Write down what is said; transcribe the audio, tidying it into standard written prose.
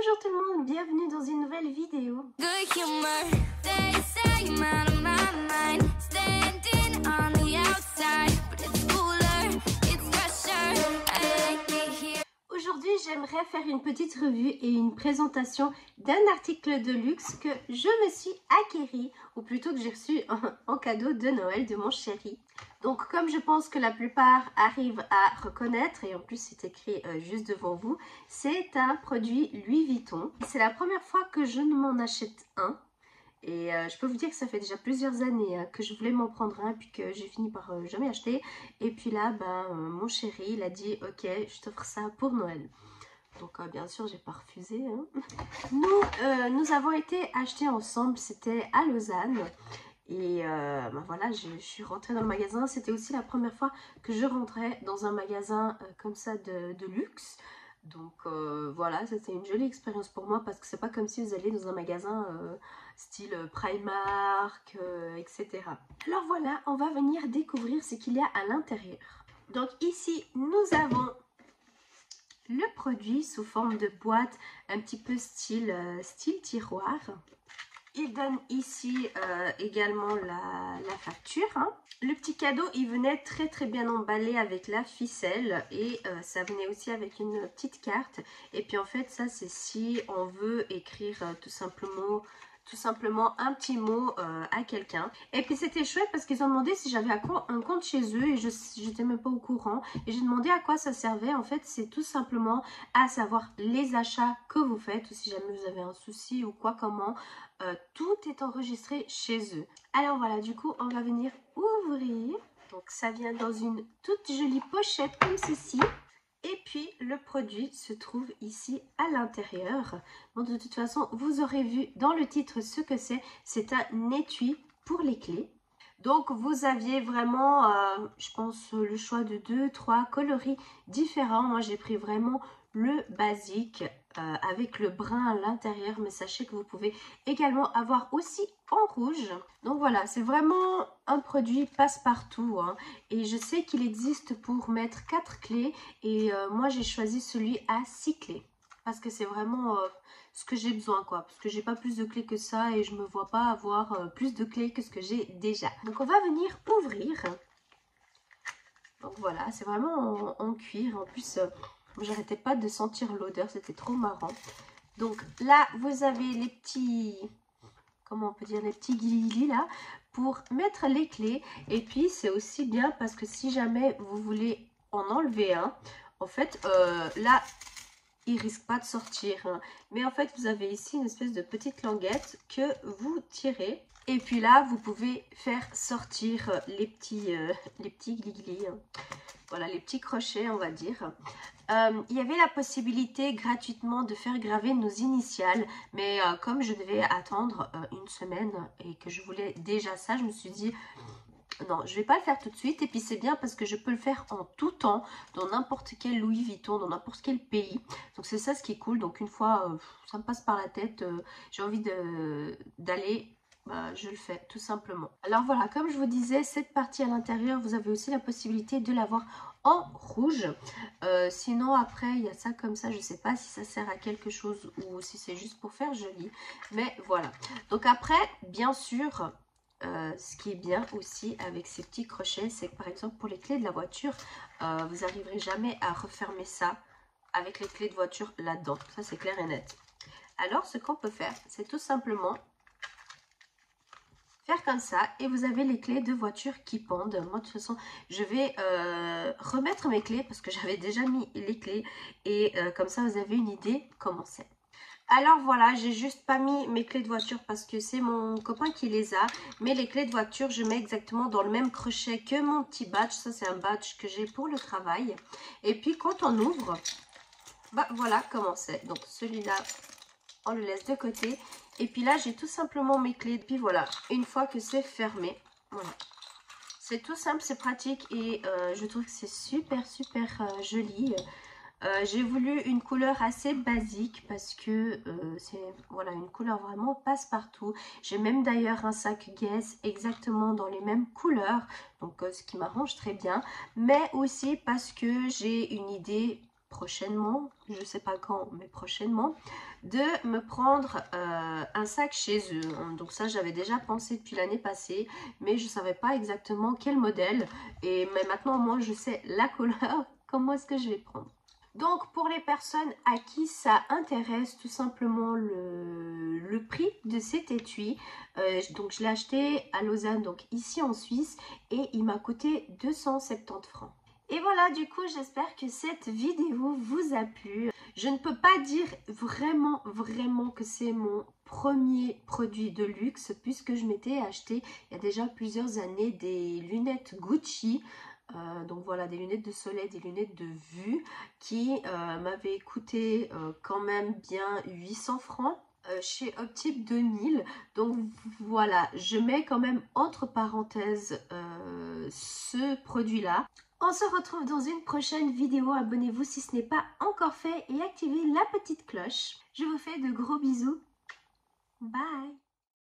Bonjour tout le monde, bienvenue dans une nouvelle vidéo. Aujourd'hui, j'aimerais faire une petite revue et une présentation d'un article de luxe que je me suis acquéri, ou plutôt que j'ai reçu en cadeau de Noël de mon chéri. Donc comme je pense que la plupart arrivent à reconnaître, et en plus c'est écrit juste devant vous, c'est un produit Louis Vuitton. C'est la première fois que je ne m'en achète un. Et je peux vous dire que ça fait déjà plusieurs années que je voulais m'en prendre un, puis que j'ai fini par jamais acheter. Et puis là, mon chéri, il a dit « Ok, je t'offre ça pour Noël ». Donc bien sûr, j'ai pas refusé. Nous avons été acheter ensemble, c'était à Lausanne. Et voilà, je suis rentrée dans le magasin. C'était aussi la première fois que je rentrais dans un magasin comme ça de luxe. Donc voilà, c'était une jolie expérience pour moi parce que c'est pas comme si vous alliez dans un magasin style Primark, etc. Alors voilà, on va venir découvrir ce qu'il y a à l'intérieur. Donc ici, nous avons le produit sous forme de boîte, un petit peu style tiroir. Il donne ici également la facture. Le petit cadeau, il venait très bien emballé avec la ficelle et ça venait aussi avec une petite carte. Et puis en fait, ça c'est si on veut écrire tout simplement un petit mot à quelqu'un. Et puis c'était chouette parce qu'ils ont demandé si j'avais un compte chez eux et j'étais même pas au courant. Et j'ai demandé à quoi ça servait. En fait, c'est tout simplement à savoir les achats que vous faites ou si jamais vous avez un souci ou quoi, comment. Tout est enregistré chez eux. Alors voilà, du coup, on va venir ouvrir. Donc ça vient dans une toute jolie pochette comme ceci. Et puis le produit se trouve ici à l'intérieur. Bon, de toute façon, vous aurez vu dans le titre ce que c'est. C'est un étui pour les clés. Donc vous aviez vraiment, je pense, le choix de 2-3 coloris différents. Moi j'ai pris vraiment le basique avec le brun à l'intérieur. Mais sachez que vous pouvez également avoir aussi en rouge. Donc voilà, c'est vraiment un produit passe-partout. Et je sais qu'il existe pour mettre 4 clés. Et moi j'ai choisi celui à 6 clés. Parce que c'est vraiment ce que j'ai besoin, quoi. Parce que j'ai pas plus de clés que ça et je me vois pas avoir plus de clés que ce que j'ai déjà. Donc on va venir ouvrir. Donc voilà, c'est vraiment en cuir. En plus, j'arrêtais pas de sentir l'odeur, c'était trop marrant. Donc là, vous avez les petits... Comment on peut dire, les petits guilis là pour mettre les clés. Et puis c'est aussi bien parce que si jamais vous voulez en enlever un, en fait là il risque pas de sortir. Mais en fait vous avez ici une espèce de petite languette que vous tirez. Et puis là vous pouvez faire sortir les petits glis-glis. Voilà, les petits crochets, on va dire. Il y avait la possibilité gratuitement de faire graver nos initiales. Mais comme je devais attendre une semaine et que je voulais déjà ça, je me suis dit... Non, je vais pas le faire tout de suite. Et puis c'est bien parce que je peux le faire en tout temps, dans n'importe quel Louis Vuitton, dans n'importe quel pays. Donc c'est ça ce qui est cool. Donc une fois, ça me passe par la tête, j'ai envie d'aller... je le fais tout simplement. Alors voilà, comme je vous disais, cette partie à l'intérieur, vous avez aussi la possibilité de l'avoir en rouge. Sinon après, il y a ça comme ça. Je ne sais pas si ça sert à quelque chose ou si c'est juste pour faire joli. Mais voilà. Donc après, bien sûr... ce qui est bien aussi avec ces petits crochets, c'est que par exemple pour les clés de la voiture, vous n'arriverez jamais à refermer ça avec les clés de voiture là-dedans. Ça c'est clair et net. Alors ce qu'on peut faire, c'est tout simplement faire comme ça et vous avez les clés de voiture qui pendent. Moi de toute façon je vais remettre mes clés parce que j'avais déjà mis les clés et comme ça vous avez une idée comment c'est. Alors voilà, j'ai juste pas mis mes clés de voiture parce que c'est mon copain qui les a. Mais les clés de voiture, je mets exactement dans le même crochet que mon petit badge. Ça, c'est un badge que j'ai pour le travail. Et puis, quand on ouvre, voilà comment c'est. Donc, celui-là, on le laisse de côté. Et puis là, j'ai tout simplement mes clés. Et puis voilà, une fois que c'est fermé, voilà. C'est tout simple, c'est pratique et je trouve que c'est super joli. J'ai voulu une couleur assez basique parce que c'est voilà, une couleur vraiment passe-partout. J'ai même d'ailleurs un sac Guess exactement dans les mêmes couleurs, donc ce qui m'arrange très bien. Mais aussi parce que j'ai une idée prochainement, je sais pas quand, mais prochainement, de me prendre un sac chez eux. Donc ça, j'avais déjà pensé depuis l'année passée, mais je savais pas exactement quel modèle. Mais maintenant, moi, je sais la couleur, comment est-ce que je vais prendre. Donc, pour les personnes à qui ça intéresse tout simplement le prix de cet étui, donc je l'ai acheté à Lausanne, donc ici en Suisse, et il m'a coûté 270 francs. Et voilà, du coup, j'espère que cette vidéo vous a plu. Je ne peux pas dire vraiment que c'est mon premier produit de luxe, puisque je m'étais acheté il y a déjà plusieurs années des lunettes Gucci. Donc voilà, des lunettes de soleil, des lunettes de vue qui m'avaient coûté quand même bien 800 francs chez Optip 2000. Donc voilà, je mets quand même entre parenthèses ce produit-là. On se retrouve dans une prochaine vidéo. Abonnez-vous si ce n'est pas encore fait et activez la petite cloche. Je vous fais de gros bisous. Bye!